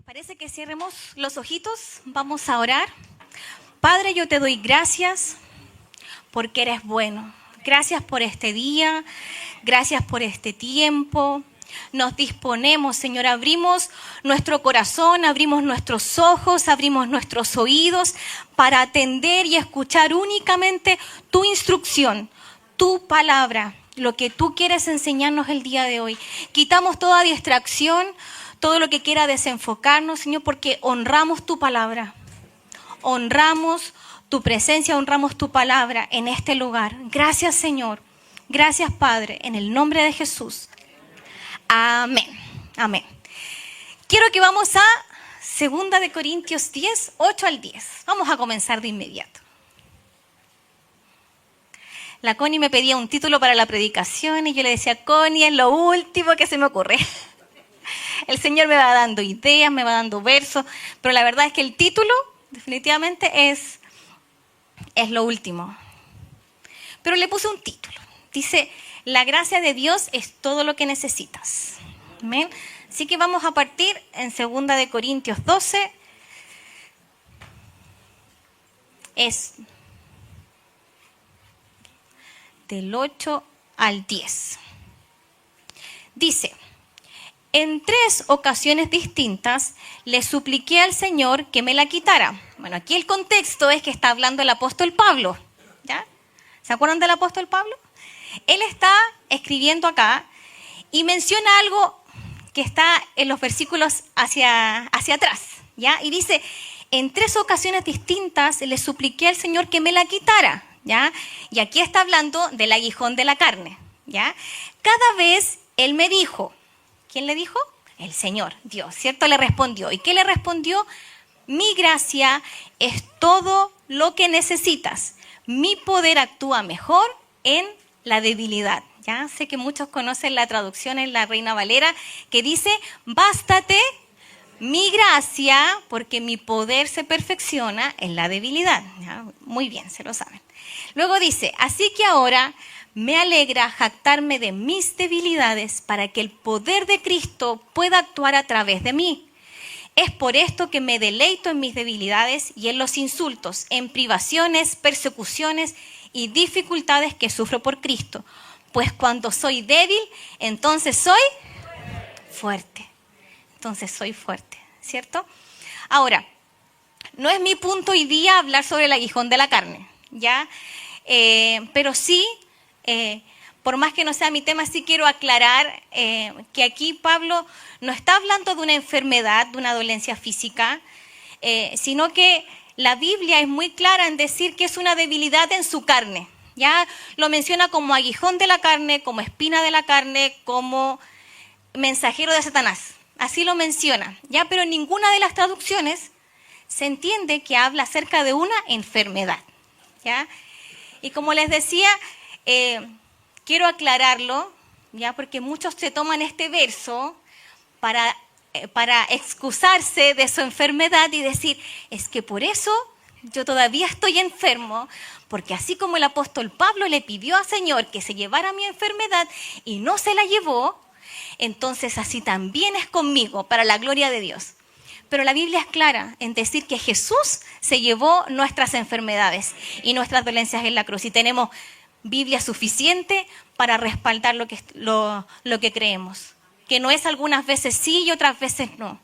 Parece que cierremos los ojitos, vamos a orar. Padre, yo te doy gracias porque eres bueno. Gracias por este día, gracias por este tiempo. Nos disponemos, Señor, abrimos nuestro corazón, abrimos nuestros ojos, abrimos nuestros oídos para atender y escuchar únicamente tu instrucción, tu palabra, lo que tú quieres enseñarnos el día de hoy. Quitamos toda distracción, todo lo que quiera desenfocarnos, Señor, porque honramos tu palabra, honramos tu presencia, honramos tu palabra en este lugar. Gracias, Señor. Gracias, Padre, en el nombre de Jesús. Amén. Amén. Quiero que vamos a 2 de Corintios 10, 8 al 10. Vamos a comenzar de inmediato. La Connie me pedía un título para la predicación y yo le decía, Connie, es lo último que se me ocurre. El Señor me va dando ideas, me va dando versos, pero la verdad es que el título definitivamente es lo último. Pero le puse un título. Dice, la gracia de Dios es todo lo que necesitas. Amén. Así que vamos a partir en 2 de Corintios 12. Es del 8 al 10. Dice, en 3 ocasiones distintas le supliqué al Señor que me la quitara. Bueno, aquí el contexto es que está hablando el apóstol Pablo. ¿Ya? ¿Se acuerdan del apóstol Pablo? Él está escribiendo acá y menciona algo que está en los versículos hacia atrás. ¿Ya? Y dice, en 3 ocasiones distintas le supliqué al Señor que me la quitara. ¿Ya? Y aquí está hablando del aguijón de la carne. ¿Ya? Cada vez Él me dijo, ¿quién le dijo? El Señor, Dios, ¿cierto? Le respondió. ¿Y qué le respondió? Mi gracia es todo lo que necesitas. Mi poder actúa mejor en la debilidad. Ya sé que muchos conocen la traducción en la Reina Valera que dice, bástate mi gracia porque mi poder se perfecciona en la debilidad. ¿Ya? Muy bien, se lo saben. Luego dice, así que ahora me alegra jactarme de mis debilidades para que el poder de Cristo pueda actuar a través de mí. Es por esto que me deleito en mis debilidades y en los insultos, en privaciones, persecuciones y dificultades que sufro por Cristo. Pues cuando soy débil, entonces soy fuerte. Entonces soy fuerte, ¿cierto? Ahora, no es mi punto hoy día hablar sobre el aguijón de la carne, ¿ya? Pero sí, por más que no sea mi tema, sí quiero aclarar que aquí Pablo no está hablando de una enfermedad, de una dolencia física, sino que la Biblia es muy clara en decir que es una debilidad en su carne. Ya lo menciona como aguijón de la carne, como espina de la carne, como mensajero de Satanás. Así lo menciona, ya, pero en ninguna de las traducciones se entiende que habla acerca de una enfermedad, ¿ya? Y como les decía, quiero aclararlo, ya, porque muchos se toman este verso para excusarse de su enfermedad y decir, es que por eso yo todavía estoy enfermo, porque así como el apóstol Pablo le pidió al Señor que se llevara mi enfermedad y no se la llevó, entonces así también es conmigo, para la gloria de Dios. Pero la Biblia es clara en decir que Jesús se llevó nuestras enfermedades y nuestras dolencias en la cruz. Y tenemos Biblia suficiente para respaldar lo que creemos. Que no es algunas veces sí y otras veces no.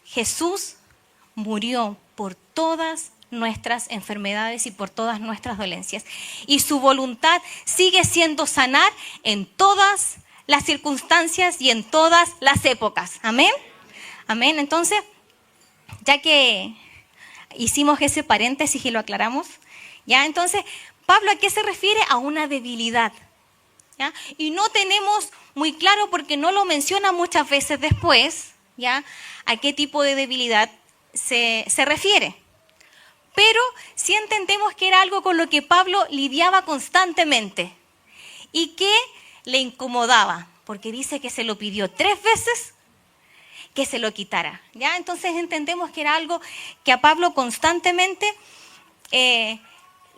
Jesús murió por todas nuestras enfermedades y por todas nuestras dolencias. Y su voluntad sigue siendo sanar en todas las circunstancias y en todas las épocas. Amén. Amén. Entonces, ya que hicimos ese paréntesis y lo aclaramos, ya, entonces, Pablo, ¿a qué se refiere? A una debilidad, ¿ya? Y no tenemos muy claro, porque no lo menciona muchas veces después, ¿ya? A qué tipo de debilidad se refiere. Pero sí entendemos que era algo con lo que Pablo lidiaba constantemente y que le incomodaba. porque dice que se lo pidió 3 veces que se lo quitara. ¿Ya? Entonces entendemos que era algo que a Pablo constantemente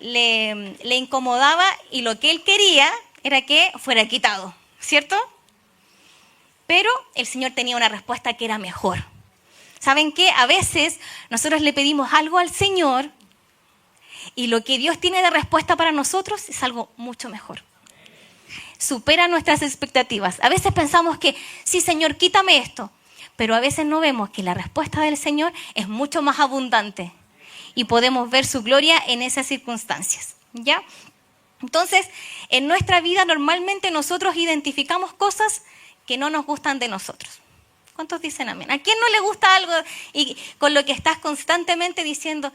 le incomodaba, y lo que él quería era que fuera quitado, ¿cierto? Pero el Señor tenía una respuesta que era mejor. ¿Saben qué? A veces nosotros le pedimos algo al Señor y lo que Dios tiene de respuesta para nosotros es algo mucho mejor. Supera nuestras expectativas. A veces pensamos que, sí, Señor, quítame esto. Pero a veces no vemos que la respuesta del Señor es mucho más abundante y podemos ver su gloria en esas circunstancias, ¿ya? Entonces, en nuestra vida normalmente nosotros identificamos cosas que no nos gustan de nosotros. ¿Cuántos dicen amén? ¿A quién no le gusta algo y con lo que estás constantemente diciendo,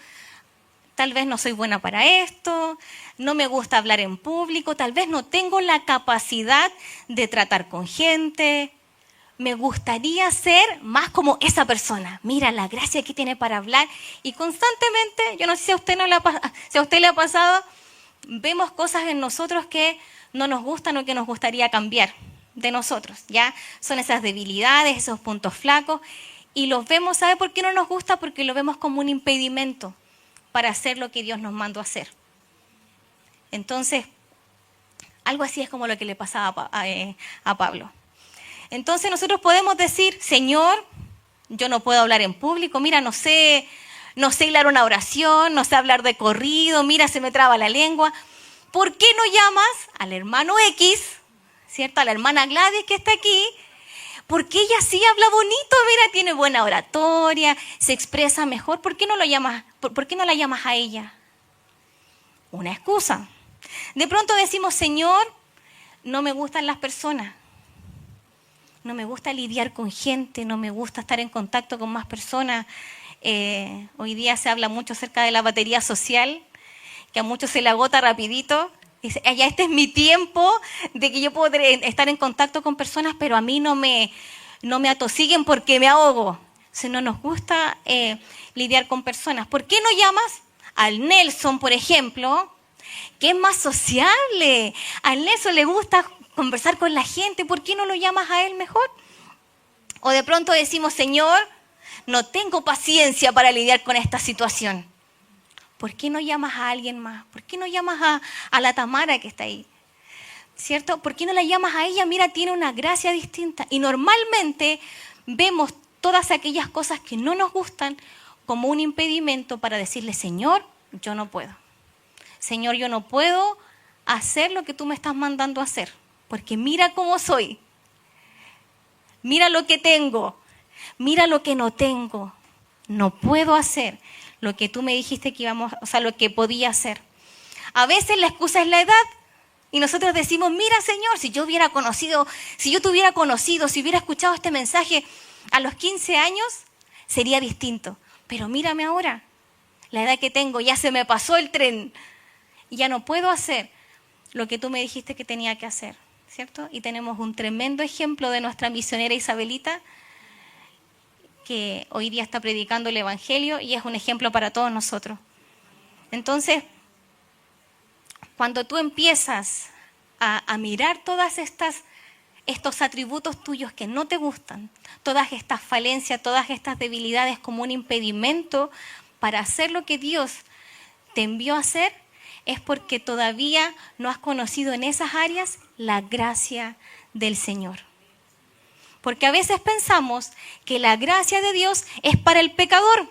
tal vez no soy buena para esto, no me gusta hablar en público, tal vez no tengo la capacidad de tratar con gente? Me gustaría ser más como esa persona. Mira la gracia que tiene para hablar. Y constantemente, yo no sé si a usted, si a usted le ha pasado, vemos cosas en nosotros que no nos gustan o que nos gustaría cambiar de nosotros. ¿Ya? Son esas debilidades, esos puntos flacos. Y los vemos, ¿sabe por qué no nos gusta? Porque lo vemos como un impedimento para hacer lo que Dios nos mandó a hacer. Entonces, algo así es como lo que le pasaba a Pablo. Entonces nosotros podemos decir, Señor, yo no puedo hablar en público, mira, no sé hilar una oración, no sé hablar de corrido, mira, se me traba la lengua. ¿Por qué no llamas al hermano X, ¿cierto? A la hermana Gladys que está aquí, porque ella sí habla bonito, mira, tiene buena oratoria, se expresa mejor. ¿Por qué no la llamas a ella? Una excusa. De pronto decimos, Señor, no me gustan las personas. No me gusta lidiar con gente, no me gusta estar en contacto con más personas. Hoy día se habla mucho acerca de la batería social, que a muchos se le agota rapidito. Dice, ya este es mi tiempo de que yo puedo estar en contacto con personas, pero a mí no me atosiguen porque me ahogo. Si no nos gusta lidiar con personas. ¿Por qué no llamas al Nelson, por ejemplo, que es más sociable? Al Nelson le gusta conversar con la gente, ¿por qué no lo llamas a él mejor? O de pronto decimos, Señor, no tengo paciencia para lidiar con esta situación. ¿Por qué no llamas a alguien más? ¿Por qué no llamas a la Tamara que está ahí? ¿Cierto? ¿Por qué no la llamas a ella? Mira, tiene una gracia distinta. Y normalmente vemos todas aquellas cosas que no nos gustan como un impedimento para decirle, Señor, yo no puedo. Señor, yo no puedo hacer lo que tú me estás mandando a hacer. Porque mira cómo soy, mira lo que tengo, mira lo que no tengo. No puedo hacer lo que tú me dijiste que lo que podía hacer. A veces la excusa es la edad y nosotros decimos, mira Señor, si yo te hubiera conocido, si hubiera escuchado este mensaje a los 15 años, sería distinto. Pero mírame ahora, la edad que tengo, ya se me pasó el tren y ya no puedo hacer lo que tú me dijiste que tenía que hacer. ¿Cierto? Y tenemos un tremendo ejemplo de nuestra misionera Isabelita, que hoy día está predicando el Evangelio y es un ejemplo para todos nosotros. Entonces, cuando tú empiezas a mirar todas estos atributos tuyos que no te gustan, todas estas falencias, todas estas debilidades como un impedimento para hacer lo que Dios te envió a hacer, es porque todavía no has conocido en esas áreas la gracia del Señor. Porque a veces pensamos que la gracia de Dios es para el pecador.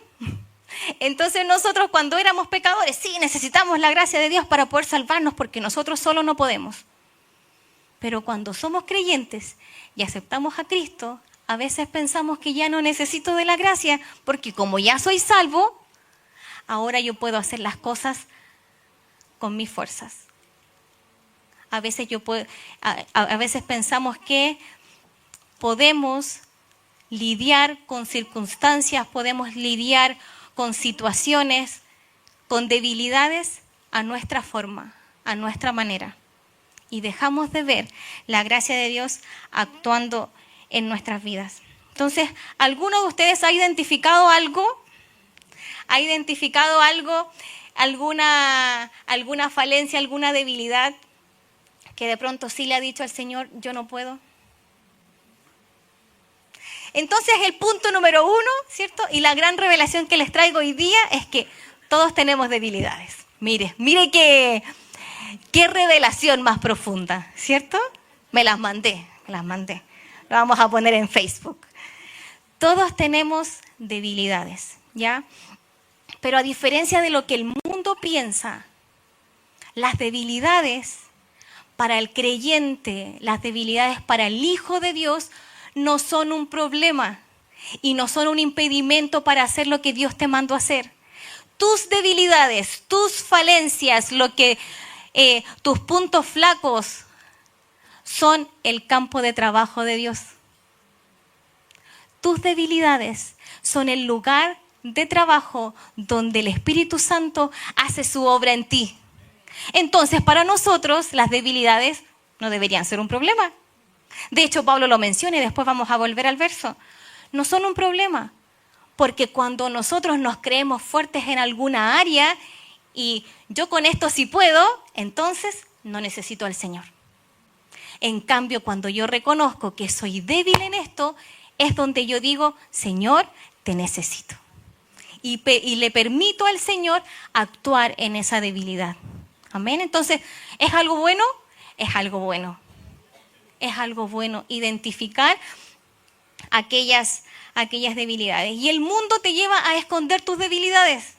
Entonces nosotros cuando éramos pecadores, sí, necesitamos la gracia de Dios para poder salvarnos porque nosotros solos no podemos. Pero cuando somos creyentes y aceptamos a Cristo, a veces pensamos que ya no necesito de la gracia porque como ya soy salvo, ahora yo puedo hacer las cosas con mis fuerzas. A veces pensamos que podemos lidiar con circunstancias, podemos lidiar con situaciones, con debilidades a nuestra forma, a nuestra manera. Y dejamos de ver la gracia de Dios actuando en nuestras vidas. Entonces, ¿alguno de ustedes ha identificado algo? ¿Ha identificado algo? ¿Alguna falencia, alguna debilidad que de pronto sí le ha dicho al Señor, yo no puedo? Entonces el punto número 1, ¿cierto? Y la gran revelación que les traigo hoy día es que todos tenemos debilidades. Mire qué revelación más profunda, ¿cierto? Me las mandé. Lo vamos a poner en Facebook. Todos tenemos debilidades, ¿ya? Pero a diferencia de lo que el mundo piensa, las debilidades para el creyente, las debilidades para el Hijo de Dios no son un problema y no son un impedimento para hacer lo que Dios te mandó a hacer. Tus debilidades, tus falencias, tus puntos flacos son el campo de trabajo de Dios. Tus debilidades son el lugar de trabajo donde el Espíritu Santo hace su obra en ti. Entonces, para nosotros, las debilidades no deberían ser un problema. De hecho, Pablo lo menciona y después vamos a volver al verso. No son un problema, porque cuando nosotros nos creemos fuertes en alguna área y yo con esto sí puedo, entonces no necesito al Señor. En cambio, cuando yo reconozco que soy débil en esto, es donde yo digo, Señor, te necesito. Y le permito al Señor actuar en esa debilidad. Amén. Entonces, ¿es algo bueno? Es algo bueno. Es algo bueno identificar aquellas debilidades. Y el mundo te lleva a esconder tus debilidades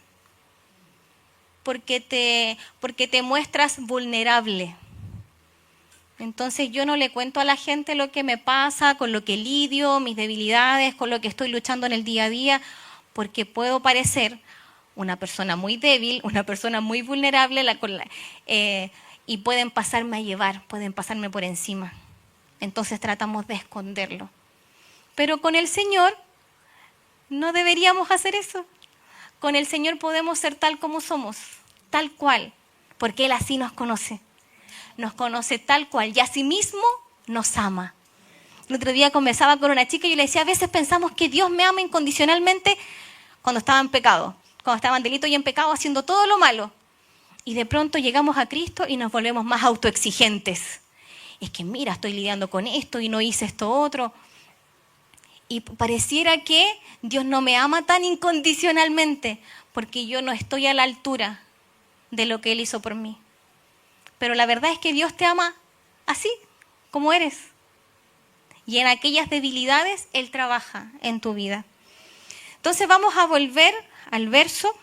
porque te muestras vulnerable. Entonces yo no le cuento a la gente lo que me pasa, con lo que lidio, mis debilidades, con lo que estoy luchando en el día a día, porque puedo parecer una persona muy débil, una persona muy vulnerable, y pueden pasarme a llevar, pueden pasarme por encima. Entonces tratamos de esconderlo. Pero con el Señor no deberíamos hacer eso. Con el Señor podemos ser tal como somos, tal cual, porque Él así nos conoce. Nos conoce tal cual y asimismo nos ama. El otro día conversaba con una chica y yo le decía, a veces pensamos que Dios me ama incondicionalmente cuando estaba en pecado, cuando estaba en delito y en pecado haciendo todo lo malo. Y de pronto llegamos a Cristo y nos volvemos más autoexigentes. Es que mira, estoy lidiando con esto y no hice esto otro. Y pareciera que Dios no me ama tan incondicionalmente porque yo no estoy a la altura de lo que Él hizo por mí. Pero la verdad es que Dios te ama así, como eres. Y en aquellas debilidades Él trabaja en tu vida. Entonces vamos a volver al verso.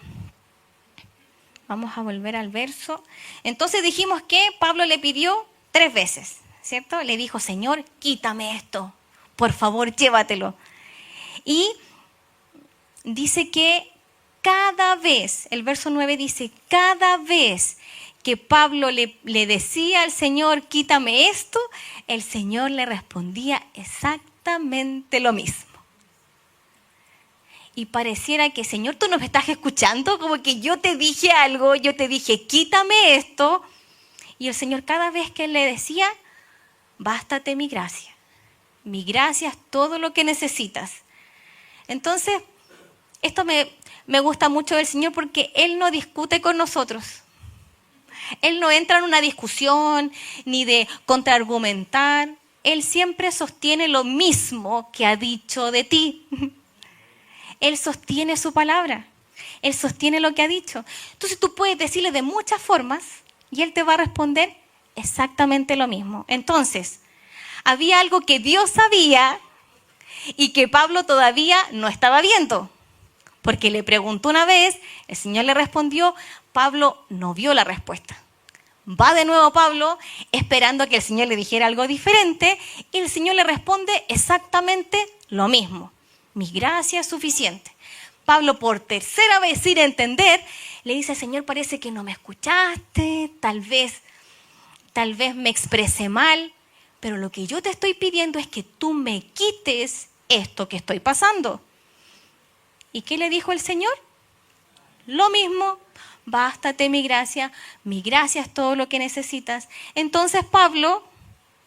Entonces dijimos que Pablo le pidió 3 veces, ¿cierto? Le dijo, Señor, quítame esto. Por favor, llévatelo. Y dice que cada vez, el verso 9 dice, cada vez que Pablo le decía al Señor, quítame esto, el Señor le respondía exactamente lo mismo. Y pareciera que, Señor, tú no me estás escuchando, como que yo te dije algo, yo te dije, quítame esto. Y el Señor cada vez que él le decía, bástate mi gracia es todo lo que necesitas. Entonces, esto me gusta mucho del Señor porque Él no discute con nosotros. Él no entra en una discusión ni de contraargumentar. Él siempre sostiene lo mismo que ha dicho de ti. Él sostiene su palabra. Él sostiene lo que ha dicho. Entonces tú puedes decirle de muchas formas y Él te va a responder exactamente lo mismo. Entonces, había algo que Dios sabía y que Pablo todavía no estaba viendo. Porque le preguntó una vez, el Señor le respondió, Pablo no vio la respuesta. Va de nuevo Pablo esperando a que el Señor le dijera algo diferente y el Señor le responde exactamente lo mismo. Mi gracia es suficiente. Pablo por tercera vez sin entender le dice, Señor, parece que no me escuchaste, tal vez me expresé mal, pero lo que yo te estoy pidiendo es que tú me quites esto que estoy pasando. ¿Y qué le dijo el Señor? Lo mismo, bástate mi gracia es todo lo que necesitas. Entonces Pablo,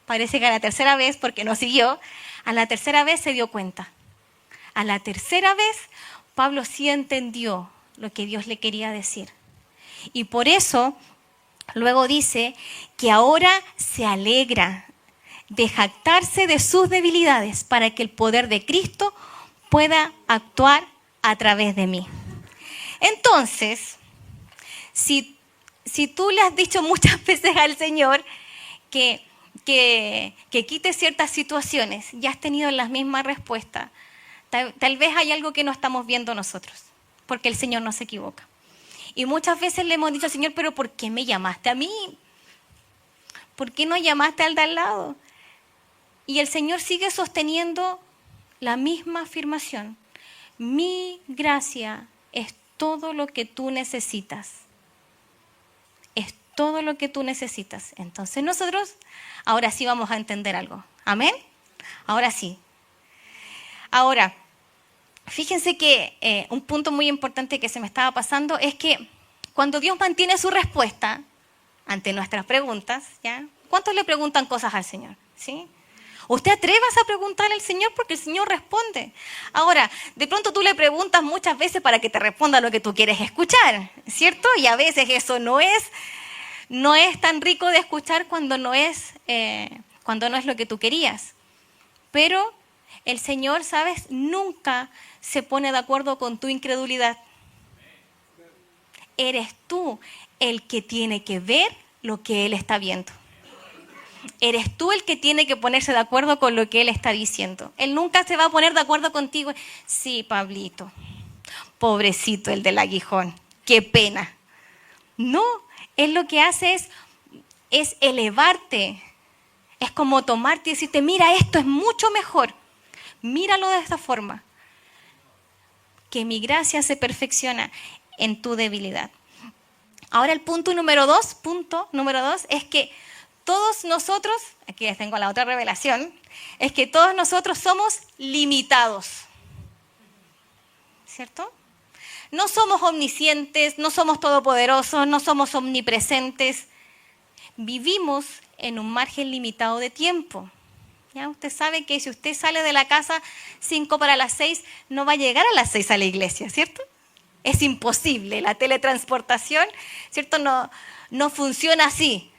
parece que a la tercera vez, porque no siguió, a la tercera vez se dio cuenta. A la tercera vez Pablo sí entendió lo que Dios le quería decir. Y por eso luego dice que ahora se alegra. de jactarse de sus debilidades para que el poder de Cristo pueda actuar a través de mí. Entonces, si tú le has dicho muchas veces al Señor que quite ciertas situaciones y has tenido las mismas respuestas, tal vez hay algo que no estamos viendo nosotros, porque el Señor no se equivoca. Y muchas veces le hemos dicho al Señor, pero ¿por qué me llamaste a mí? ¿Por qué no llamaste al de al lado? Y el Señor sigue sosteniendo la misma afirmación. Mi gracia es todo lo que tú necesitas. Es todo lo que tú necesitas. Entonces nosotros ahora sí vamos a entender algo. ¿Amén? Ahora sí. Ahora, fíjense que un punto muy importante que se me estaba pasando es que cuando Dios mantiene su respuesta ante nuestras preguntas, ¿ya? ¿Cuántos le preguntan cosas al Señor? ¿Sí? Usted atrévase a preguntarle al Señor porque el Señor responde. Ahora, de pronto tú le preguntas muchas veces para que te responda lo que tú quieres escuchar, ¿cierto? Y a veces eso no es tan rico de escuchar cuando no es lo que tú querías. Pero el Señor, ¿sabes? Nunca se pone de acuerdo con tu incredulidad. Eres tú el que tiene que ver lo que Él está viendo. Eres tú el que tiene que ponerse de acuerdo con lo que Él está diciendo. Él nunca se va a poner de acuerdo contigo. Sí, Pablito, pobrecito el del aguijón, qué pena. No, Él lo que hace es elevarte. Es como tomarte y decirte, mira, esto es mucho mejor. Míralo de esta forma. Que mi gracia se perfecciona en tu debilidad. Ahora el punto número dos es que todos nosotros, aquí les tengo la otra revelación, es que todos nosotros somos limitados, ¿cierto? No somos omniscientes, no somos todopoderosos, no somos omnipresentes. Vivimos en un margen limitado de tiempo. ¿Ya? Usted sabe que si usted sale de la casa 5 para las 6, no va a llegar a las 6 a la iglesia, ¿cierto? Es imposible, la teletransportación, ¿cierto? No funciona así.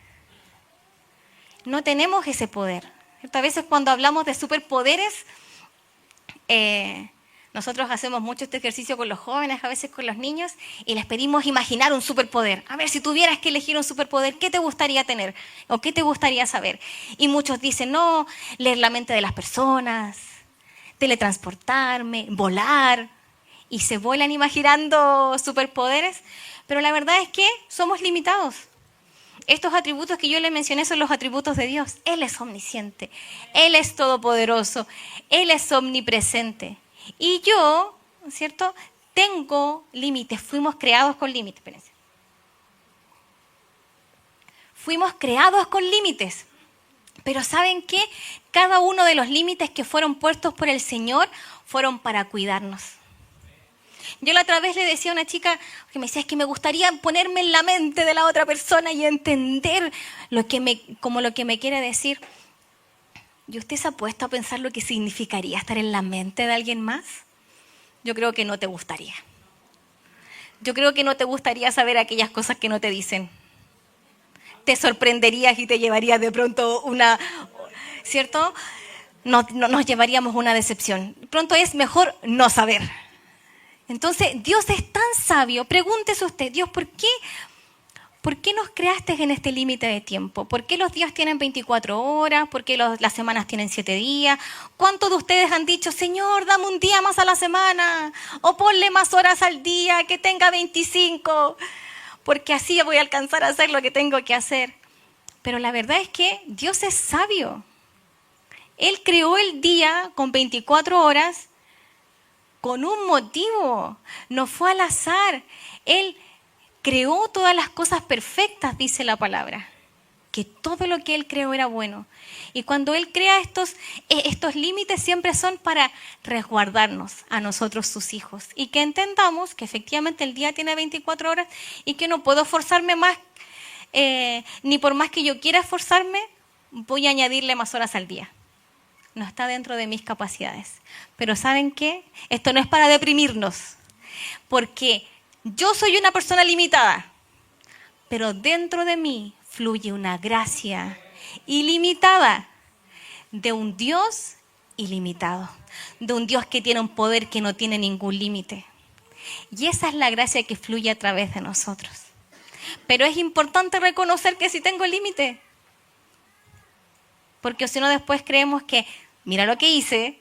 No tenemos ese poder. ¿Cierto? A veces cuando hablamos de superpoderes, nosotros hacemos mucho este ejercicio con los jóvenes, a veces con los niños, y les pedimos imaginar un superpoder. A ver, si tuvieras que elegir un superpoder, ¿qué te gustaría tener? ¿O qué te gustaría saber? Y muchos dicen, no, leer la mente de las personas, teletransportarme, volar, y se vuelan imaginando superpoderes, pero la verdad es que somos limitados. Estos atributos que yo le mencioné son los atributos de Dios. Él es omnisciente, Él es todopoderoso, Él es omnipresente. Y yo, ¿cierto? Tengo límites, fuimos creados con límites. Espérense. Fuimos creados con límites. Pero ¿saben qué? Cada uno de los límites que fueron puestos por el Señor fueron para cuidarnos. Yo la otra vez le decía a una chica que me decía, es que me gustaría ponerme en la mente de la otra persona y entender como lo que me quiere decir. ¿Y usted se ha puesto a pensar lo que significaría estar en la mente de alguien más? Yo creo que no te gustaría. Yo creo que no te gustaría saber aquellas cosas que no te dicen. Te sorprenderías y te llevarías de pronto ¿cierto? Nos llevaríamos una decepción. Pronto es mejor no saber. Entonces, Dios es tan sabio. Pregúntese usted, Dios, ¿por qué nos creaste en este límite de tiempo? ¿Por qué los días tienen 24 horas? ¿Por qué las semanas tienen 7 días? ¿Cuántos de ustedes han dicho, Señor, dame un día más a la semana? O ponle más horas al día, que tenga 25, porque así voy a alcanzar a hacer lo que tengo que hacer. Pero la verdad es que Dios es sabio. Él creó el día con 24 horas con un motivo, no fue al azar. Él creó todas las cosas perfectas, dice la palabra, que todo lo que Él creó era bueno. Y cuando Él crea estos límites siempre son para resguardarnos a nosotros, sus hijos, y que entendamos que efectivamente el día tiene 24 horas y que no puedo esforzarme más, ni por más que yo quiera esforzarme, voy a añadirle más horas al día. No está dentro de mis capacidades. Pero ¿saben qué? Esto no es para deprimirnos, porque yo soy una persona limitada, pero dentro de mí fluye una gracia ilimitada de un Dios ilimitado, de un Dios que tiene un poder que no tiene ningún límite. Y esa es la gracia que fluye a través de nosotros. Pero es importante reconocer que sí tengo límite. Porque si no después creemos que mira lo que hice,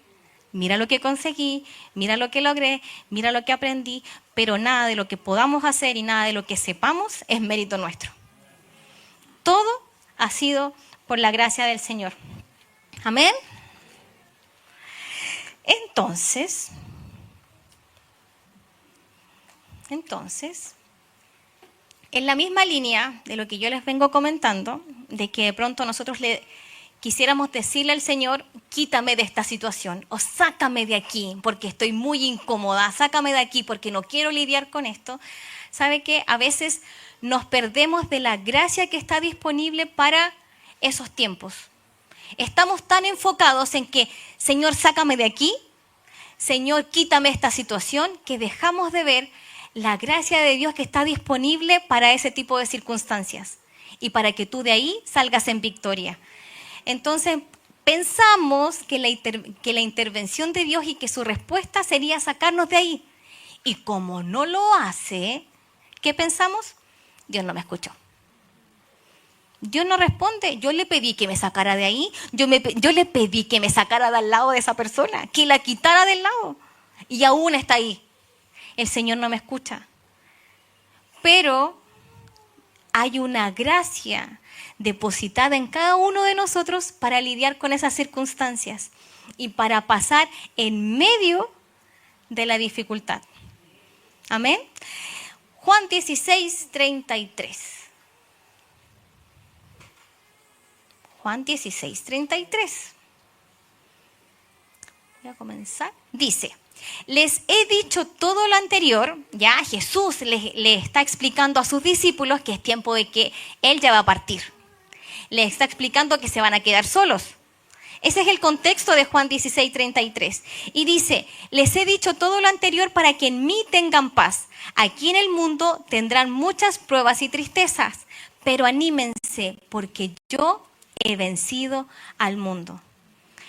mira lo que conseguí, mira lo que logré, mira lo que aprendí, pero nada de lo que podamos hacer y nada de lo que sepamos es mérito nuestro. Todo ha sido por la gracia del Señor. Amén. Entonces, en la misma línea de lo que yo les vengo comentando, de que de pronto nosotros le quisiéramos decirle al Señor, quítame de esta situación o sácame de aquí porque estoy muy incómoda, sácame de aquí porque no quiero lidiar con esto. ¿Sabe qué? A veces nos perdemos de la gracia que está disponible para esos tiempos. Estamos tan enfocados en que, Señor, sácame de aquí, Señor, quítame esta situación, que dejamos de ver la gracia de Dios que está disponible para ese tipo de circunstancias y para que tú de ahí salgas en victoria. Entonces, pensamos que la intervención de Dios y que su respuesta sería sacarnos de ahí. Y como no lo hace, ¿qué pensamos? Dios no me escuchó. Dios no responde. Yo le pedí que me sacara de ahí. Yo le pedí que me sacara de al lado de esa persona, que la quitara del lado. Y aún está ahí. El Señor no me escucha. Pero hay una gracia depositada en cada uno de nosotros para lidiar con esas circunstancias y para pasar en medio de la dificultad. Amén. Juan 16, 33. Juan 16, 33. Voy a comenzar. Dice: les he dicho todo lo anterior. Ya Jesús le está explicando a sus discípulos que es tiempo de que Él ya va a partir. Les está explicando que se van a quedar solos. Ese es el contexto de Juan 16, 33. Y dice: les he dicho todo lo anterior para que en mí tengan paz. Aquí en el mundo tendrán muchas pruebas y tristezas, pero anímense porque yo he vencido al mundo.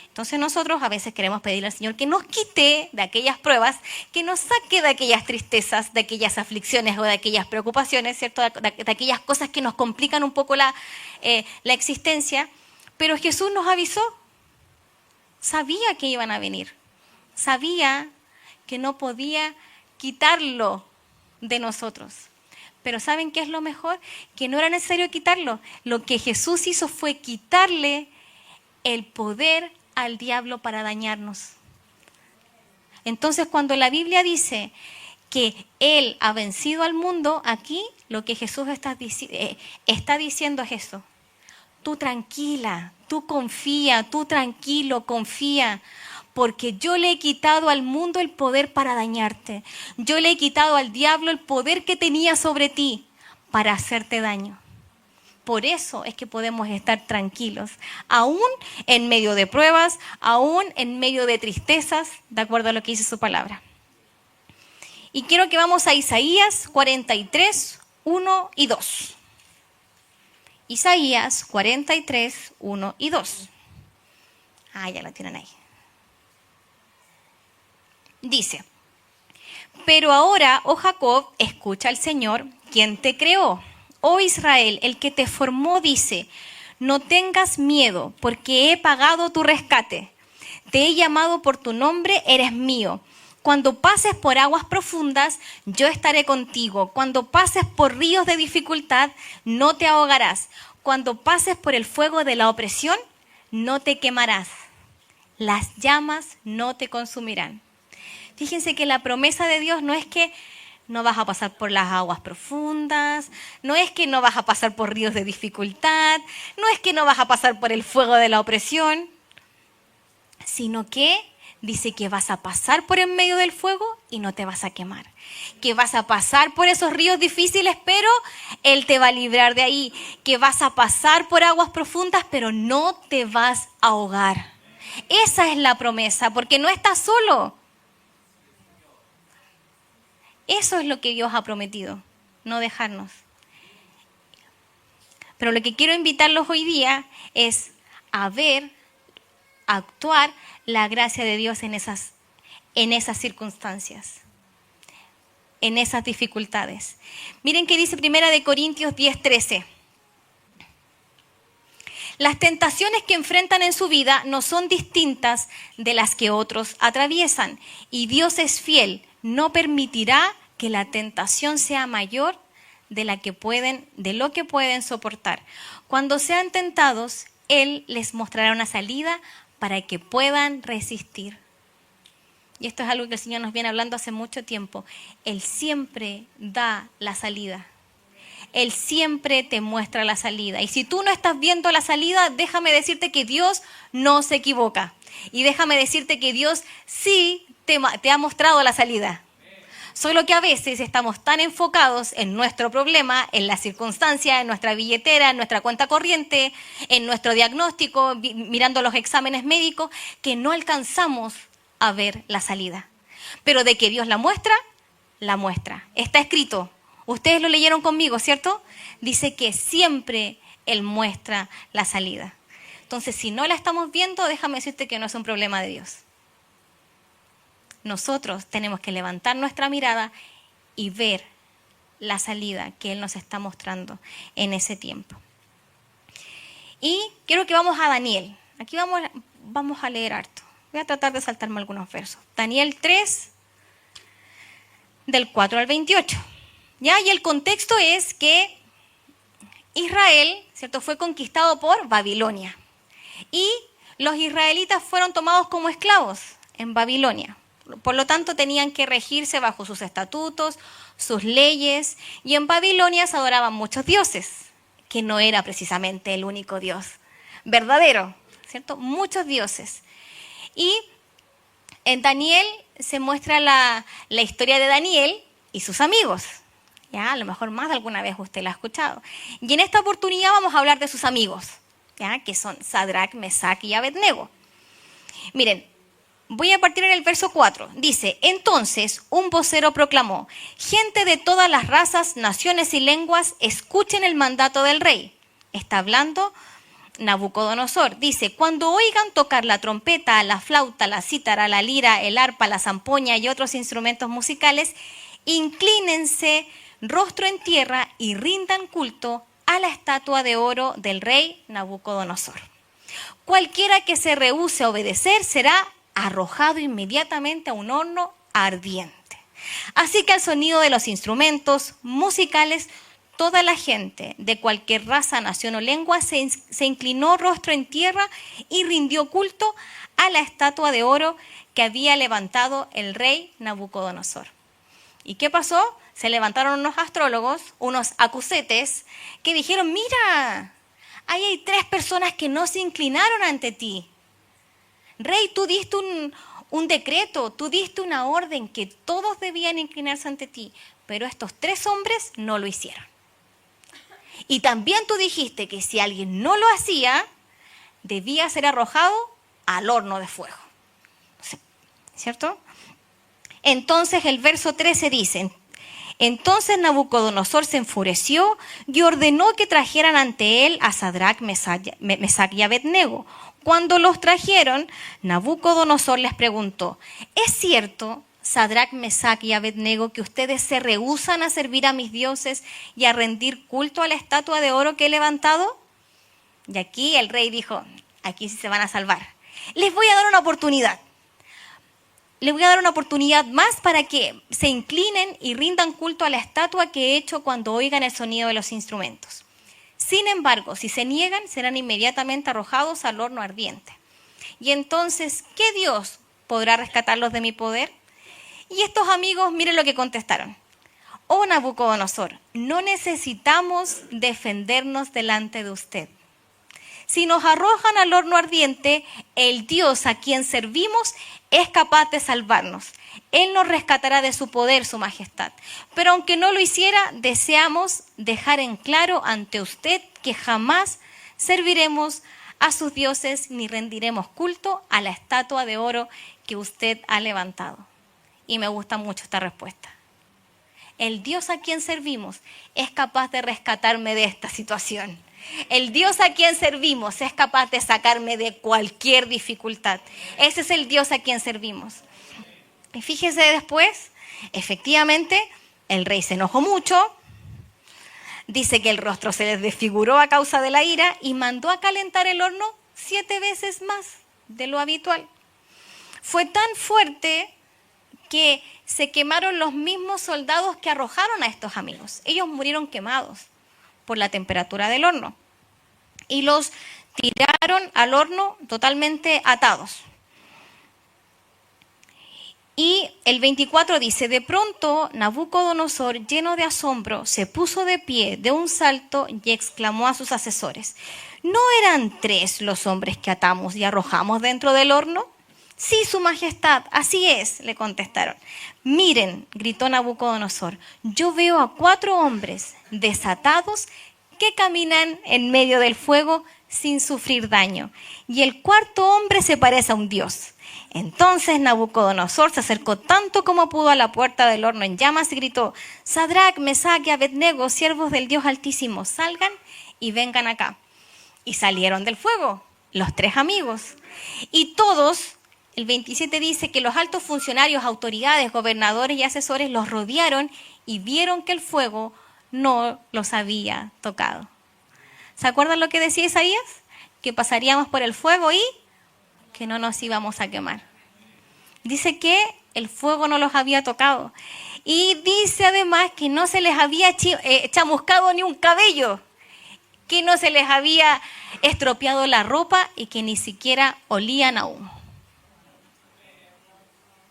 Entonces nosotros a veces queremos pedirle al Señor que nos quite de aquellas pruebas, que nos saque de aquellas tristezas, de aquellas aflicciones o de aquellas preocupaciones, ¿cierto? De aquellas cosas que nos complican un poco la existencia. Pero Jesús nos avisó, sabía que iban a venir, sabía que no podía quitarlo de nosotros. Pero ¿saben qué es lo mejor? Que no era necesario quitarlo. Lo que Jesús hizo fue quitarle el poder al diablo para dañarnos. Entonces, cuando la Biblia dice que Él ha vencido al mundo, aquí lo que Jesús está diciendo es eso. Tú tranquila, tú confía, tú tranquilo, confía. Porque yo le he quitado al mundo el poder para dañarte. Yo le he quitado al diablo el poder que tenía sobre ti para hacerte daño. Por eso es que podemos estar tranquilos, aún en medio de pruebas, aún en medio de tristezas, de acuerdo a lo que dice su palabra. Y quiero que vamos a Isaías 43, 1 y 2. Isaías 43, 1 y 2. Ah, ya lo tienen ahí. Dice: pero ahora, oh Jacob, escucha al Señor, quien te creó. Oh Israel, el que te formó dice: no tengas miedo, porque he pagado tu rescate. Te he llamado por tu nombre, eres mío. Cuando pases por aguas profundas, yo estaré contigo. Cuando pases por ríos de dificultad, no te ahogarás. Cuando pases por el fuego de la opresión, no te quemarás. Las llamas no te consumirán. Fíjense que la promesa de Dios no es que no vas a pasar por las aguas profundas, no es que no vas a pasar por ríos de dificultad, no es que no vas a pasar por el fuego de la opresión, sino que dice que vas a pasar por en medio del fuego y no te vas a quemar. Que vas a pasar por esos ríos difíciles, pero Él te va a librar de ahí. Que vas a pasar por aguas profundas, pero no te vas a ahogar. Esa es la promesa, porque no estás solo. Eso es lo que Dios ha prometido, no dejarnos. Pero lo que quiero invitarlos hoy día es a ver actuar la gracia de Dios en esas circunstancias, en esas dificultades. Miren qué dice 1 Corintios 10:13. Las tentaciones que enfrentan en su vida no son distintas de las que otros atraviesan, y Dios es fiel, no permitirá que la tentación sea mayor de lo que pueden soportar. Cuando sean tentados, Él les mostrará una salida para que puedan resistir. Y esto es algo que el Señor nos viene hablando hace mucho tiempo. Él siempre da la salida. Él siempre te muestra la salida. Y si tú no estás viendo la salida, déjame decirte que Dios no se equivoca. Y déjame decirte que Dios sí te ha mostrado la salida. Solo que a veces estamos tan enfocados en nuestro problema, en la circunstancia, en nuestra billetera, en nuestra cuenta corriente, en nuestro diagnóstico, mirando los exámenes médicos, que no alcanzamos a ver la salida. Pero de que Dios la muestra, la muestra. Está escrito. Ustedes lo leyeron conmigo, ¿cierto? Dice que siempre Él muestra la salida. Entonces, si no la estamos viendo, déjame decirte que no es un problema de Dios. Nosotros tenemos que levantar nuestra mirada y ver la salida que Él nos está mostrando en ese tiempo. Y quiero que vamos a Daniel. Aquí vamos a leer harto. Voy a tratar de saltarme algunos versos. Daniel 3, del 4 al 28. ¿Ya? Y el contexto es que Israel, ¿cierto?, fue conquistado por Babilonia. Y los israelitas fueron tomados como esclavos en Babilonia. Por lo tanto, tenían que regirse bajo sus estatutos, sus leyes. Y en Babilonia se adoraban muchos dioses, que no era precisamente el único Dios verdadero, ¿cierto? Muchos dioses. Y en Daniel se muestra la historia de Daniel y sus amigos. ¿Ya? A lo mejor más de alguna vez usted la ha escuchado. Y en esta oportunidad vamos a hablar de sus amigos, ¿ya? Que son Sadrac, Mesac y Abednego. Miren, voy a partir en el verso 4. Dice, entonces un vocero proclamó, gente de todas las razas, naciones y lenguas, escuchen el mandato del rey. Está hablando Nabucodonosor. Dice, cuando oigan tocar la trompeta, la flauta, la cítara, la lira, el arpa, la zampoña y otros instrumentos musicales, inclínense rostro en tierra y rindan culto a la estatua de oro del rey Nabucodonosor. Cualquiera que se rehúse a obedecer será arrojado inmediatamente a un horno ardiente. Así que al sonido de los instrumentos musicales, toda la gente de cualquier raza, nación o lengua se inclinó rostro en tierra y rindió culto a la estatua de oro que había levantado el rey Nabucodonosor. ¿Y qué pasó? Se levantaron unos astrólogos, unos acusetes, que dijeron, mira, ahí hay 3 personas que no se inclinaron ante ti. Rey, tú diste un decreto, tú diste una orden que todos debían inclinarse ante ti, pero estos 3 hombres no lo hicieron. Y también tú dijiste que si alguien no lo hacía, debía ser arrojado al horno de fuego. ¿Cierto? Entonces el verso 13 dice, entonces Nabucodonosor se enfureció y ordenó que trajeran ante él a Sadrac, Mesac y Abednego. Cuando los trajeron, Nabucodonosor les preguntó, ¿es cierto, Sadrac, Mesac y Abednego, que ustedes se rehúsan a servir a mis dioses y a rendir culto a la estatua de oro que he levantado? Y aquí el rey dijo, aquí sí se van a salvar. Les voy a dar una oportunidad. Les voy a dar una oportunidad más para que se inclinen y rindan culto a la estatua que he hecho cuando oigan el sonido de los instrumentos. Sin embargo, si se niegan, serán inmediatamente arrojados al horno ardiente. Y entonces, ¿qué Dios podrá rescatarlos de mi poder? Y estos amigos, miren lo que contestaron. Oh Nabucodonosor, no necesitamos defendernos delante de usted. Si nos arrojan al horno ardiente, el Dios a quien servimos es capaz de salvarnos. Él nos rescatará de su poder, su majestad. Pero aunque no lo hiciera, deseamos dejar en claro ante usted que jamás serviremos a sus dioses ni rendiremos culto a la estatua de oro que usted ha levantado. Y me gusta mucho esta respuesta. El Dios a quien servimos es capaz de rescatarme de esta situación. El Dios a quien servimos es capaz de sacarme de cualquier dificultad. Ese es el Dios a quien servimos. Y fíjese después, efectivamente, el rey se enojó mucho. Dice que el rostro se les desfiguró a causa de la ira y mandó a calentar el horno 7 veces más de lo habitual. Fue tan fuerte que se quemaron los mismos soldados que arrojaron a estos amigos. Ellos murieron quemados por la temperatura del horno y los tiraron al horno totalmente atados. Y el 24 dice, de pronto Nabucodonosor, lleno de asombro, se puso de pie de un salto y exclamó a sus asesores, ¿no eran 3 los hombres que atamos y arrojamos dentro del horno? Sí, su majestad, así es, le contestaron. Miren, gritó Nabucodonosor, yo veo a 4 hombres desatados que caminan en medio del fuego sin sufrir daño, y el 4.º hombre se parece a un dios. Entonces Nabucodonosor se acercó tanto como pudo a la puerta del horno en llamas y gritó, Sadrac, Mesac y Abednego, siervos del Dios Altísimo, salgan y vengan acá. Y salieron del fuego, los 3 amigos. Y todos, el 27 dice que los altos funcionarios, autoridades, gobernadores y asesores los rodearon y vieron que el fuego no los había tocado. ¿Se acuerdan lo que decía Isaías? Que pasaríamos por el fuego y que no nos íbamos a quemar. Dice que el fuego no los había tocado. Y dice además que no se les había chamuscado ni un cabello, que no se les había estropeado la ropa y que ni siquiera olían a humo.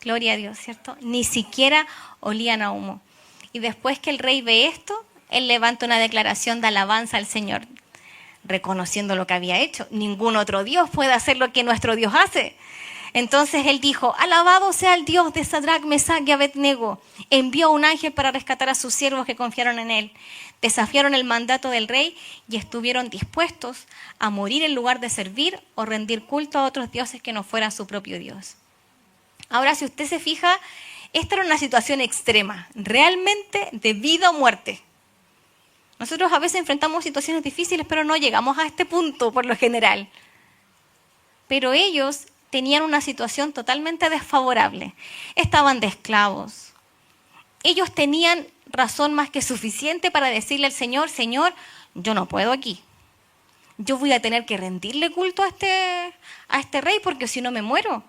Gloria a Dios, ¿cierto? Ni siquiera olían a humo. Y después que el rey ve esto, él levanta una declaración de alabanza al Señor, reconociendo lo que había hecho. Ningún otro Dios puede hacer lo que nuestro Dios hace. Entonces él dijo, alabado sea el Dios de Sadrac, Mesac y Abednego. Envió un ángel para rescatar a sus siervos que confiaron en él. Desafiaron el mandato del rey y estuvieron dispuestos a morir en lugar de servir o rendir culto a otros dioses que no fueran su propio Dios. Ahora, si usted se fija, esta era una situación extrema, realmente de vida o muerte. Nosotros a veces enfrentamos situaciones difíciles, pero no llegamos a este punto por lo general. Pero ellos tenían una situación totalmente desfavorable. Estaban de esclavos. Ellos tenían razón más que suficiente para decirle al Señor, Señor, yo no puedo aquí. Yo voy a tener que rendirle culto a este rey porque si no me muero.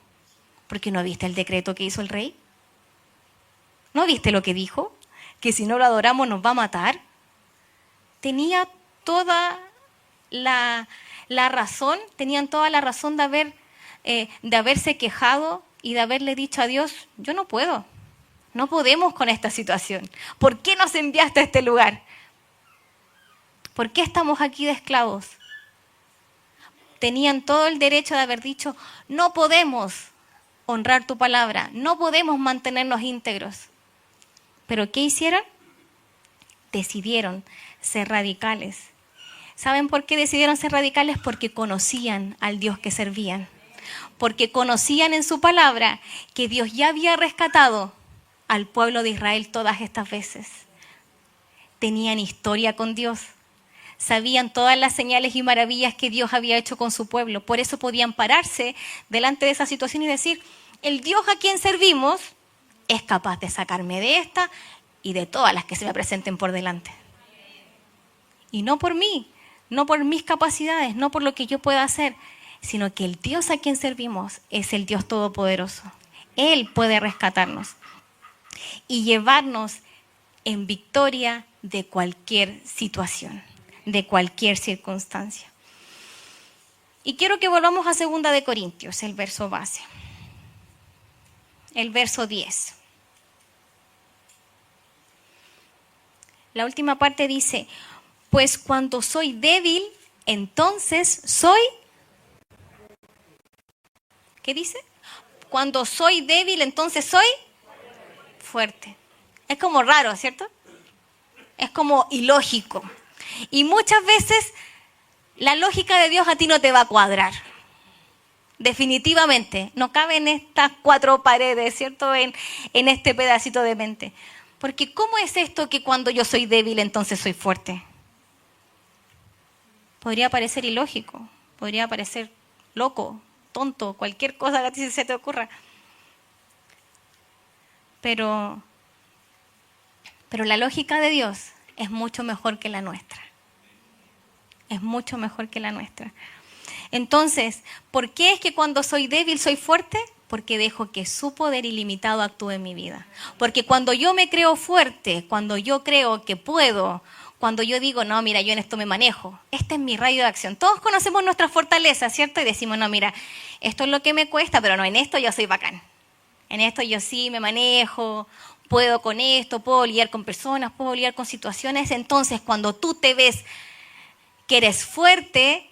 ¿Porque no viste el decreto que hizo el rey? ¿No viste lo que dijo? Que si no lo adoramos nos va a matar. Tenía toda la razón, tenían toda la razón de haberse quejado y de haberle dicho a Dios, yo no puedo, no podemos con esta situación. ¿Por qué nos enviaste a este lugar? ¿Por qué estamos aquí de esclavos? Tenían todo el derecho de haber dicho, no podemos honrar tu palabra, no podemos mantenernos íntegros. ¿Pero qué hicieron? Decidieron ser radicales. ¿Saben por qué decidieron ser radicales? Porque conocían al Dios que servían. Porque conocían en su palabra que Dios ya había rescatado al pueblo de Israel todas estas veces. Tenían historia con Dios. Sabían todas las señales y maravillas que Dios había hecho con su pueblo. Por eso podían pararse delante de esa situación y decir, el Dios a quien servimos es capaz de sacarme de esta y de todas las que se me presenten por delante. Y no por mí, no por mis capacidades, no por lo que yo pueda hacer, sino que el Dios a quien servimos es el Dios Todopoderoso. Él puede rescatarnos y llevarnos en victoria de cualquier situación, de cualquier circunstancia. Y quiero que volvamos a 2 de Corintios, el verso base. El verso 10. La última parte dice, pues cuando soy débil, entonces soy... ¿Qué dice? Cuando soy débil, entonces soy fuerte. Es como raro, ¿cierto? Es como ilógico. Y muchas veces la lógica de Dios a ti no te va a cuadrar. Definitivamente. No cabe en estas 4 paredes, ¿cierto? En este pedacito de mente. Porque ¿cómo es esto que cuando yo soy débil, entonces soy fuerte? Podría parecer ilógico, podría parecer loco, tonto, cualquier cosa que a ti se te ocurra. Pero la lógica de Dios es mucho mejor que la nuestra. Es mucho mejor que la nuestra. Entonces, ¿por qué es que cuando soy débil soy fuerte? Porque dejo que su poder ilimitado actúe en mi vida. Porque cuando yo me creo fuerte, cuando yo creo que puedo, cuando yo digo, no, mira, yo en esto me manejo, este es mi radio de acción. Todos conocemos nuestras fortalezas, ¿cierto? Y decimos, no, mira, esto es lo que me cuesta, pero no, en esto yo soy bacán. En esto yo sí me manejo, puedo con esto, puedo lidiar con personas, puedo lidiar con situaciones. Entonces, cuando tú te ves que eres fuerte,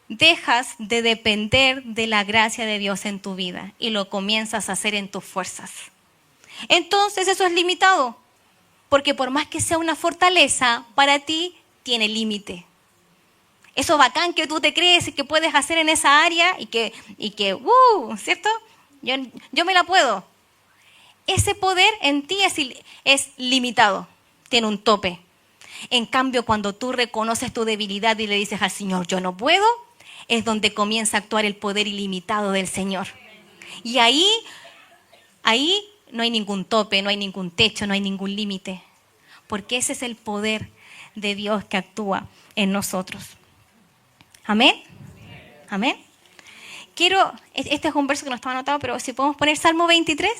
dejas de depender de la gracia de Dios en tu vida y lo comienzas a hacer en tus fuerzas. Entonces eso es limitado, porque por más que sea una fortaleza, para ti tiene límite. Eso bacán que tú te crees que puedes hacer en esa área y que ¿cierto? Yo me la puedo. Ese poder en ti es limitado, tiene un tope. En cambio, cuando tú reconoces tu debilidad y le dices al Señor, yo no puedo, es donde comienza a actuar el poder ilimitado del Señor. Y ahí no hay ningún tope, no hay ningún techo, no hay ningún límite. Porque ese es el poder de Dios que actúa en nosotros. ¿Amén? ¿Amén? Este es un verso que no estaba anotado, pero si podemos poner Salmo 23.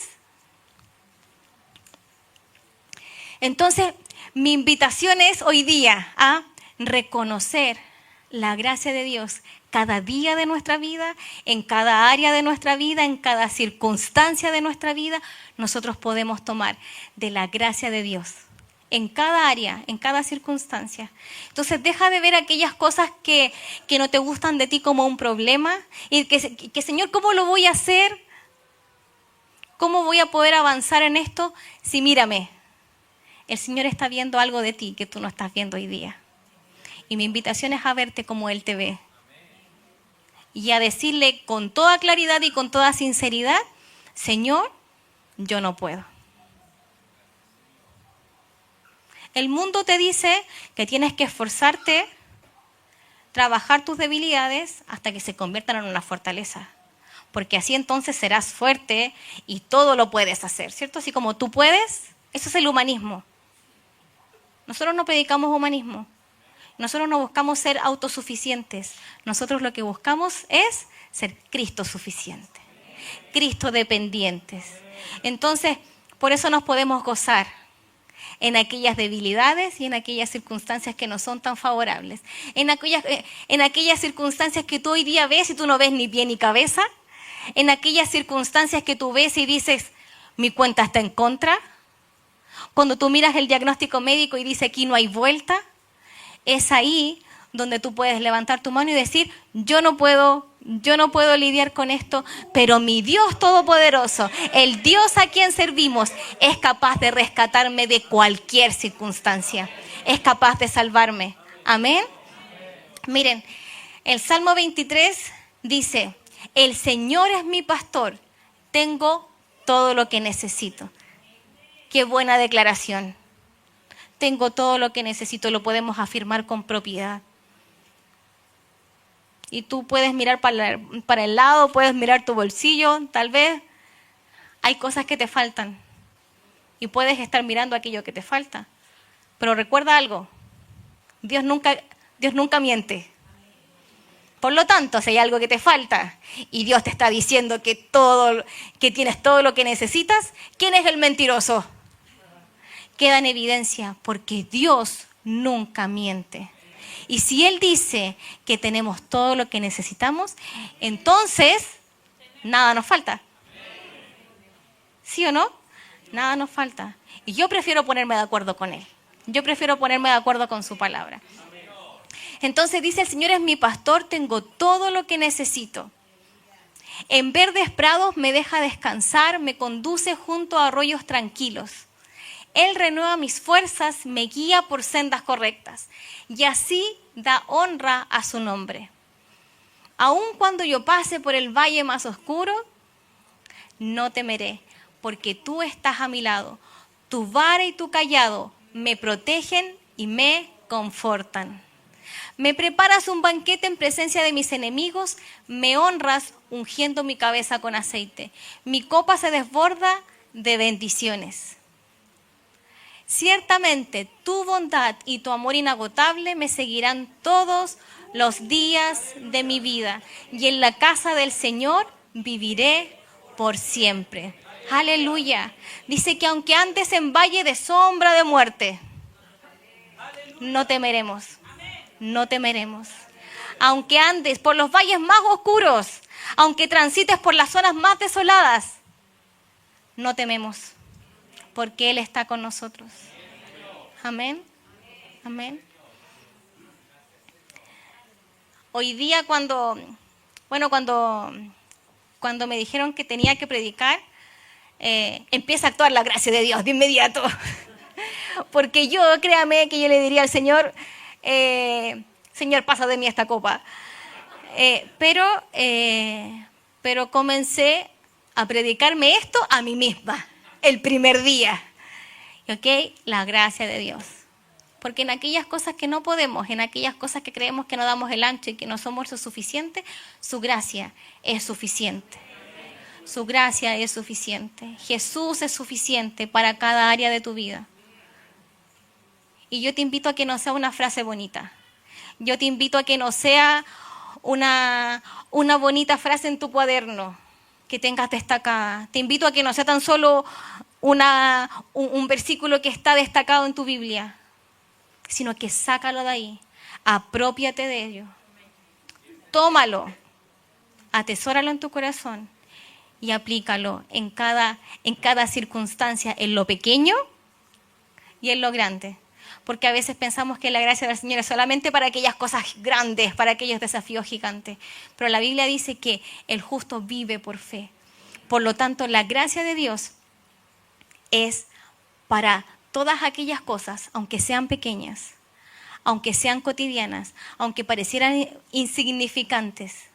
Entonces, mi invitación es hoy día a reconocer la gracia de Dios cada día de nuestra vida, en cada área de nuestra vida, en cada circunstancia de nuestra vida. Nosotros podemos tomar de la gracia de Dios en cada área, en cada circunstancia. Entonces, deja de ver aquellas cosas que no te gustan de ti como un problema y que Señor, ¿cómo lo voy a hacer? ¿Cómo voy a poder avanzar en esto? Si mírame, el Señor está viendo algo de ti que tú no estás viendo hoy día. Y mi invitación es a verte como Él te ve. Y a decirle con toda claridad y con toda sinceridad, Señor, yo no puedo. El mundo te dice que tienes que esforzarte, trabajar tus debilidades hasta que se conviertan en una fortaleza. Porque así entonces serás fuerte y todo lo puedes hacer, ¿cierto? Así como tú puedes, eso es el humanismo. Nosotros no predicamos humanismo. Nosotros no buscamos ser autosuficientes. Nosotros lo que buscamos es ser Cristo suficiente, Cristo dependientes. Entonces, por eso nos podemos gozar en aquellas debilidades y en aquellas circunstancias que no son tan favorables. En aquellas circunstancias que tú hoy día ves y tú no ves ni pie ni cabeza. En aquellas circunstancias que tú ves y dices, mi cuenta está en contra. Cuando tú miras el diagnóstico médico y dice, aquí no hay vuelta. Es ahí donde tú puedes levantar tu mano y decir, yo no puedo lidiar con esto, pero mi Dios Todopoderoso, el Dios a quien servimos, es capaz de rescatarme de cualquier circunstancia. Es capaz de salvarme. Amén. Miren, el Salmo 23 dice, el Señor es mi pastor, tengo todo lo que necesito. Qué buena declaración. Tengo todo lo que necesito, lo podemos afirmar con propiedad. Y tú puedes mirar para el lado, puedes mirar tu bolsillo, tal vez hay cosas que te faltan. Y puedes estar mirando aquello que te falta. Pero recuerda algo, Dios nunca miente. Por lo tanto, si hay algo que te falta y Dios te está diciendo que tienes todo lo que necesitas, ¿quién es el mentiroso? Queda en evidencia porque Dios nunca miente. Y si Él dice que tenemos todo lo que necesitamos, entonces nada nos falta. ¿Sí o no? Nada nos falta. Y yo prefiero ponerme de acuerdo con Él. Yo prefiero ponerme de acuerdo con su palabra. Entonces dice, el Señor es mi pastor, tengo todo lo que necesito. En verdes prados me deja descansar, me conduce junto a arroyos tranquilos. Él renueva mis fuerzas, me guía por sendas correctas y así da honra a su nombre. Aun cuando yo pase por el valle más oscuro, no temeré, porque tú estás a mi lado. Tu vara y tu cayado me protegen y me confortan. Me preparas un banquete en presencia de mis enemigos, me honras ungiendo mi cabeza con aceite. Mi copa se desborda de bendiciones. Ciertamente tu bondad y tu amor inagotable me seguirán todos los días de mi vida, y en la casa del Señor viviré por siempre. Aleluya. Dice que aunque andes en valle de sombra de muerte, no temeremos. No temeremos. Aunque andes por los valles más oscuros, aunque transites por las zonas más desoladas, no tememos, porque Él está con nosotros. Amén. Amén. Hoy día cuando me dijeron que tenía que predicar, empieza a actuar la gracia de Dios de inmediato. Porque créame que yo le diría al Señor, Señor, pasa de mí esta copa. Pero comencé a predicarme esto a mí misma, el primer día. ¿Ok? La gracia de Dios. Porque en aquellas cosas que no podemos, en aquellas cosas que creemos que no damos el ancho y que no somos lo suficiente, su gracia es suficiente. Su gracia es suficiente. Jesús es suficiente para cada área de tu vida. Y yo te invito a que no sea una frase bonita. Yo te invito a que no sea una bonita frase en tu cuaderno que tengas destacada. Te invito a que no sea tan solo un versículo que está destacado en tu Biblia, sino que sácalo de ahí, aprópiate de ello, tómalo, atesóralo en tu corazón y aplícalo en cada circunstancia, en lo pequeño y en lo grande. Porque a veces pensamos que la gracia del Señor es solamente para aquellas cosas grandes, para aquellos desafíos gigantes. Pero la Biblia dice que el justo vive por fe. Por lo tanto, la gracia de Dios es para todas aquellas cosas, aunque sean pequeñas, aunque sean cotidianas, aunque parecieran insignificantes.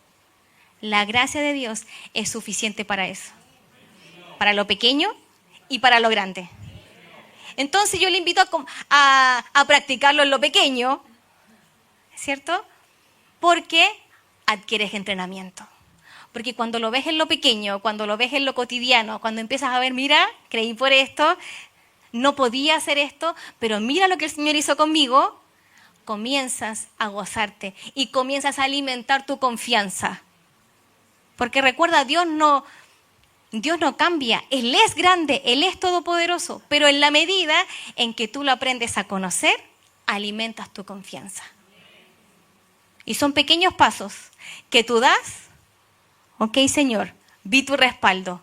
La gracia de Dios es suficiente para eso. Para lo pequeño y para lo grande. Entonces yo le invito a practicarlo en lo pequeño, ¿cierto? Porque adquieres entrenamiento. Porque cuando lo ves en lo pequeño, cuando lo ves en lo cotidiano, cuando empiezas a ver, mira, creí por esto, no podía hacer esto, pero mira lo que el Señor hizo conmigo, comienzas a gozarte y comienzas a alimentar tu confianza. Porque recuerda, Dios no cambia, Él es grande, Él es todopoderoso, pero en la medida en que tú lo aprendes a conocer, alimentas tu confianza. Y son pequeños pasos que tú das, ok, Señor, vi tu respaldo.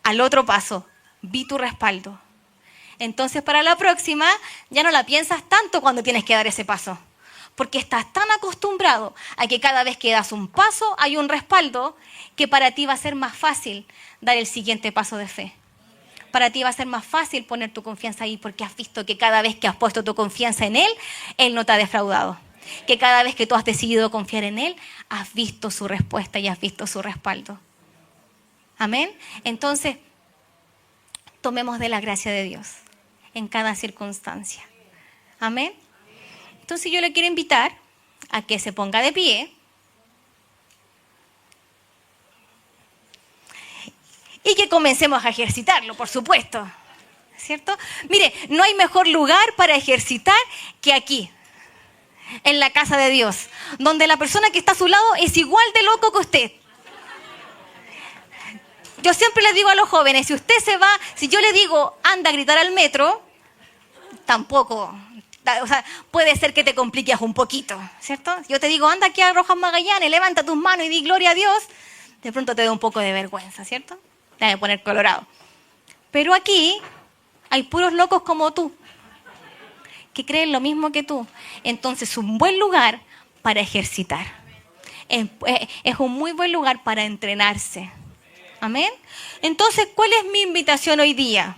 Al otro paso, vi tu respaldo. Entonces para la próxima ya no la piensas tanto cuando tienes que dar ese paso, porque estás tan acostumbrado a que cada vez que das un paso hay un respaldo que para ti va a ser más fácil dar el siguiente paso de fe. Para ti va a ser más fácil poner tu confianza ahí porque has visto que cada vez que has puesto tu confianza en Él, Él no te ha defraudado. Que cada vez que tú has decidido confiar en Él, has visto su respuesta y has visto su respaldo. Amén. Entonces, tomemos de la gracia de Dios en cada circunstancia. Amén. Entonces yo le quiero invitar a que se ponga de pie y que comencemos a ejercitarlo, por supuesto, ¿cierto? Mire, no hay mejor lugar para ejercitar que aquí, en la casa de Dios, donde la persona que está a su lado es igual de loco que usted. Yo siempre les digo a los jóvenes, si yo le digo, anda a gritar al metro, tampoco, o sea, puede ser que te compliques un poquito, ¿cierto? Yo te digo, anda aquí a Rojas Magallanes, levanta tus manos y di gloria a Dios, de pronto te da un poco de vergüenza, ¿cierto? Te vas a poner colorado. Pero aquí hay puros locos como tú, que creen lo mismo que tú. Entonces es un buen lugar para ejercitar. Es un muy buen lugar para entrenarse. Amén. Entonces, ¿cuál es mi invitación hoy día?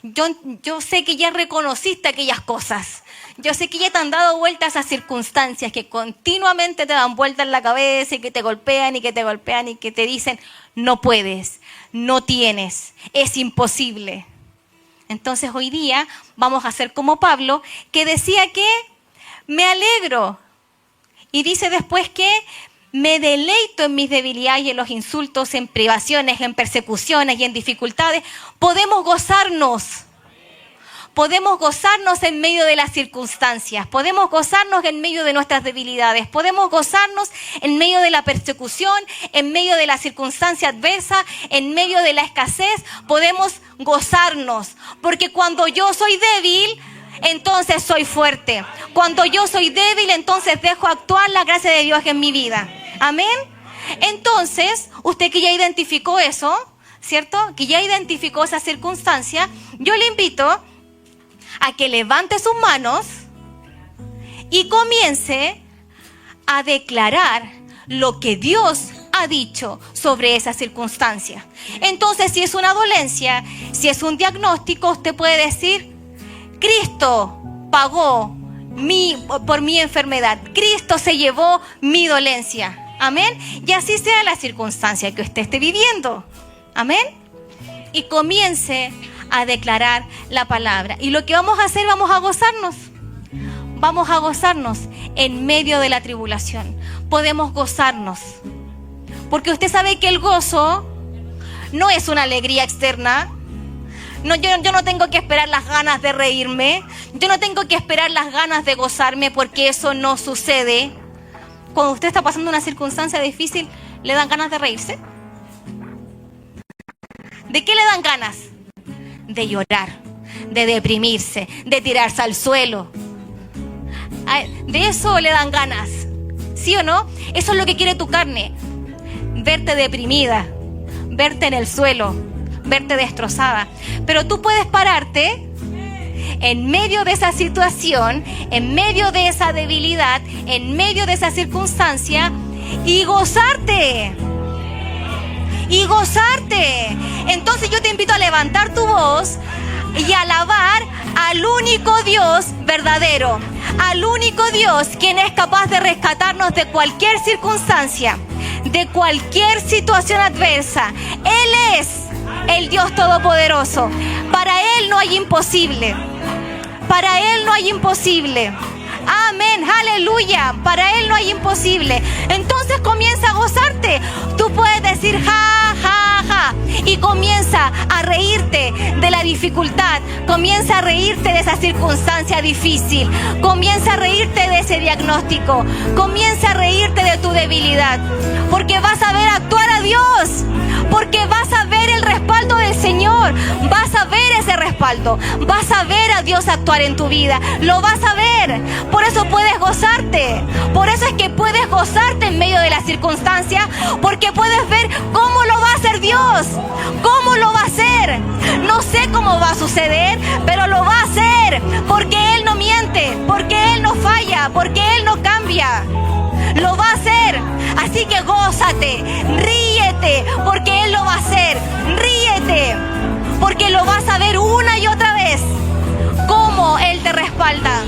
Yo sé que ya reconociste aquellas cosas. Yo sé que ya te han dado vueltas a circunstancias que continuamente te dan vueltas en la cabeza y que te golpean y que te golpean y que te dicen, no puedes, no tienes, es imposible. Entonces hoy día vamos a hacer como Pablo, que decía que me alegro Y dice después que me deleito en mis debilidades y en los insultos, en privaciones, en persecuciones y en dificultades. Podemos gozarnos. Podemos gozarnos en medio de las circunstancias. Podemos gozarnos en medio de nuestras debilidades. Podemos gozarnos en medio de la persecución, en medio de la circunstancia adversa, en medio de la escasez. Podemos gozarnos. Porque cuando yo soy débil, entonces soy fuerte. Cuando yo soy débil, entonces dejo actuar la gracia de Dios en mi vida. Amén. Entonces, usted que ya identificó eso, ¿cierto? Que ya identificó esa circunstancia, yo le invito a que levante sus manos y comience a declarar lo que Dios ha dicho sobre esa circunstancia. Entonces, si es una dolencia, si es un diagnóstico, usted puede decir: Cristo pagó por mi enfermedad. Cristo se llevó mi dolencia. Amén. Y así sea la circunstancia que usted esté viviendo. Amén. Y comience a declarar la palabra. Y lo que vamos a hacer, vamos a gozarnos. Vamos a gozarnos en medio de la tribulación. Podemos gozarnos. Porque usted sabe que el gozo no es una alegría externa. No, yo no tengo que esperar las ganas de reírme. Yo no tengo que esperar las ganas de gozarme, porque eso no sucede. Cuando usted está pasando una circunstancia difícil, ¿le dan ganas de reírse? ¿De qué le dan ganas? De llorar, de deprimirse, de tirarse al suelo. De eso le dan ganas. ¿Sí o no? Eso es lo que quiere tu carne. Verte deprimida, verte en el suelo, verte destrozada. Pero tú puedes pararte en medio de esa situación, en medio de esa debilidad, en medio de esa circunstancia, y gozarte. Y gozarte. Entonces yo te invito a levantar tu voz y alabar al único Dios verdadero, al único Dios quien es capaz de rescatarnos de cualquier circunstancia, de cualquier situación adversa. Él es el Dios Todopoderoso. Para Él no hay imposible. Para Él no hay imposible. Amén, aleluya. Para Él no hay imposible. Entonces comienza a gozarte. Tú puedes decir ja, ja, ja, y comienza a reírte de la dificultad. Comienza a reírte de esa circunstancia difícil. Comienza a reírte de ese diagnóstico. Comienza a reírte de tu debilidad. Porque vas a ver actuar a Dios. Porque vas a ver el respaldo del Señor. Vas a ver ese respaldo. Vas a ver a Dios actuar en tu vida. Lo vas a ver. Por eso puedes gozarte. Por eso es que puedes gozarte en medio de la circunstancia. Porque puedes ver cómo lo va a hacer Dios. Cómo lo va a hacer. No sé cómo va a suceder, pero lo va a hacer. Porque Él no miente. Porque Él no falla. Porque Él no cambia. Lo va a hacer. Así que gózate, ríete, porque Él lo va a hacer. Ríete, porque lo vas a ver una y otra vez cómo Él te respalda.